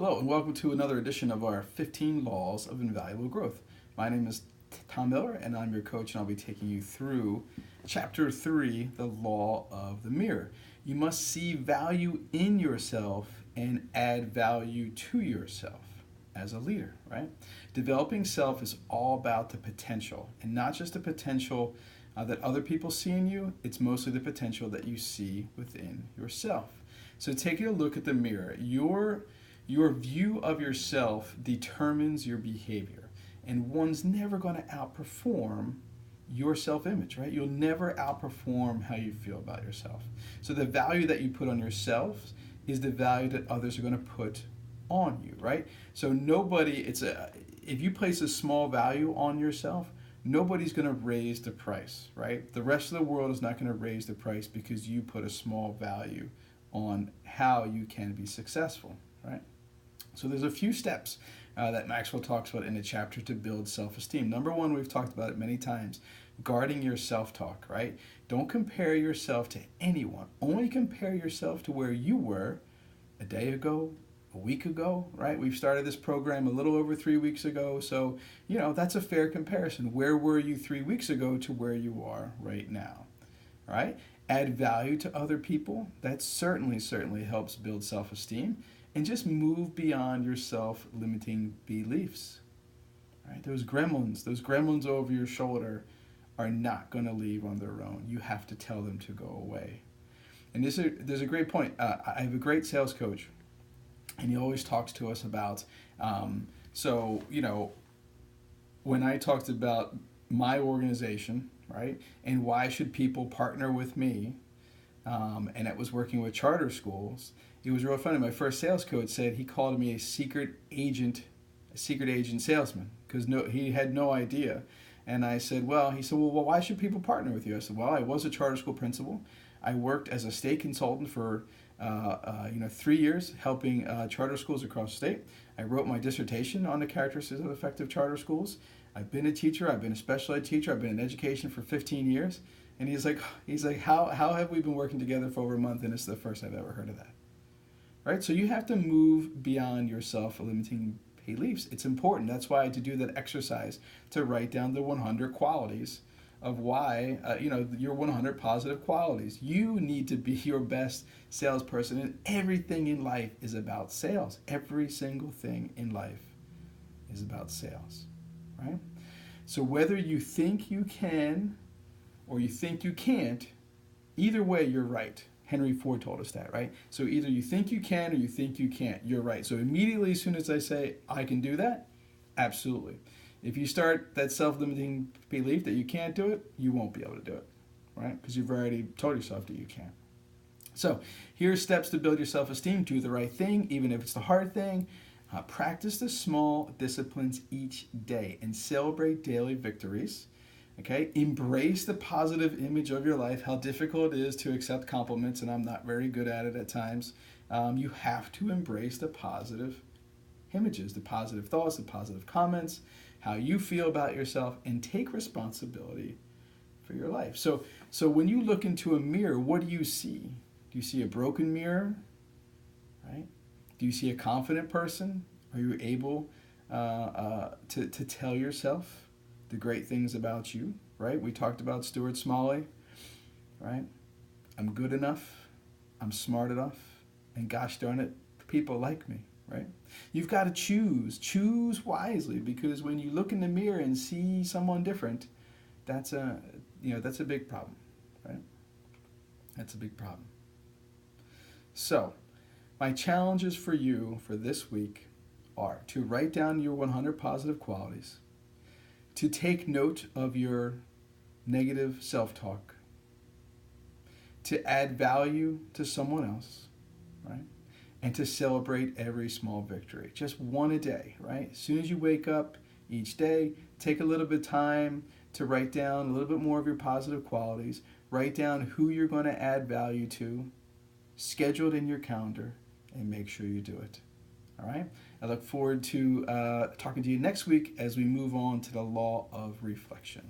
Hello, and welcome to another edition of our 15 Laws of Invaluable Growth. My name is Tom Miller, and I'm your coach, and I'll be taking you through Chapter 3, The Law of the Mirror. You must see value in yourself and add value to yourself as a leader, right? Developing self is all about the potential, and not just the potential that other people see in you, it's mostly the potential that you see within yourself. So taking a look at the mirror, your view of yourself determines your behavior, and one's never going to outperform your self-image, right? You'll never outperform how you feel about yourself. So the value that you put on yourself is the value that others are going to put on you, right? So if you place a small value on yourself, nobody's going to raise the price, right? The rest of the world is not going to raise the price because you put a small value on how you can be successful, right? So there's a few steps that Maxwell talks about in the chapter to build self-esteem. Number one, we've talked about it many times, guarding your self-talk, right? Don't compare yourself to anyone. Only compare yourself to where you were a day ago, a week ago, right? We've started this program a little over 3 weeks ago. So, that's a fair comparison. Where were you 3 weeks ago to where you are right now, right? Add value to other people. That certainly helps build self-esteem. And just move beyond your self-limiting beliefs. Right? Those gremlins over your shoulder are not going to leave on their own. You have to tell them to go away. And there's a great point. I have a great sales coach, and he always talks to us about, when I talked about my organization, right, and why should people partner with me, and it was working with charter schools. It was real funny. My first sales coach said he called me a secret agent salesman because he had no idea. And I said, he said, well, why should people partner with you? I said, well, I was a charter school principal. I worked as a state consultant for 3 years helping charter schools across the state. I wrote my dissertation on the characteristics of effective charter schools. I've been a teacher. I've been a special ed teacher. I've been in education for 15 years. And he's like, how have we been working together for over a month? And it's the first I've ever heard of that. Right? So you have to move beyond your self-limiting beliefs. It's important. That's why I had to do that exercise to write down the 100 qualities of why, your 100 positive qualities. You need to be your best salesperson, and everything in life is about sales. Every single thing in life is about sales, right? So whether you think you can or you think you can't, either way, you're right. Henry Ford told us that, right? So either you think you can or you think you can't. You're right. So immediately, as soon as I say, I can do that, absolutely. If you start that self-limiting belief that you can't do it, you won't be able to do it, right? Because you've already told yourself that you can't. So here's steps to build your self-esteem. Do the right thing, even if it's the hard thing. Practice the small disciplines each day and celebrate daily victories. Okay, embrace the positive image of your life, how difficult it is to accept compliments, and I'm not very good at it at times. You have to embrace the positive images, the positive thoughts, the positive comments, how you feel about yourself, and take responsibility for your life. So when you look into a mirror, what do you see? Do you see a broken mirror? Right? Do you see a confident person? Are you able to tell yourself the great things about you, right? We talked about Stuart Smalley, right? I'm good enough, I'm smart enough, and gosh darn it, people like me, right? You've got to choose wisely, because when you look in the mirror and see someone different, that's a big problem, right? That's a big problem. So, my challenges for you for this week are to write down your 100 positive qualities, to take note of your negative self-talk, to add value to someone else, right? And to celebrate every small victory. Just one a day, right? As soon as you wake up each day, take a little bit of time to write down a little bit more of your positive qualities. Write down who you're going to add value to, schedule it in your calendar, and make sure you do it. All right? I look forward to talking to you next week as we move on to the law of reflection.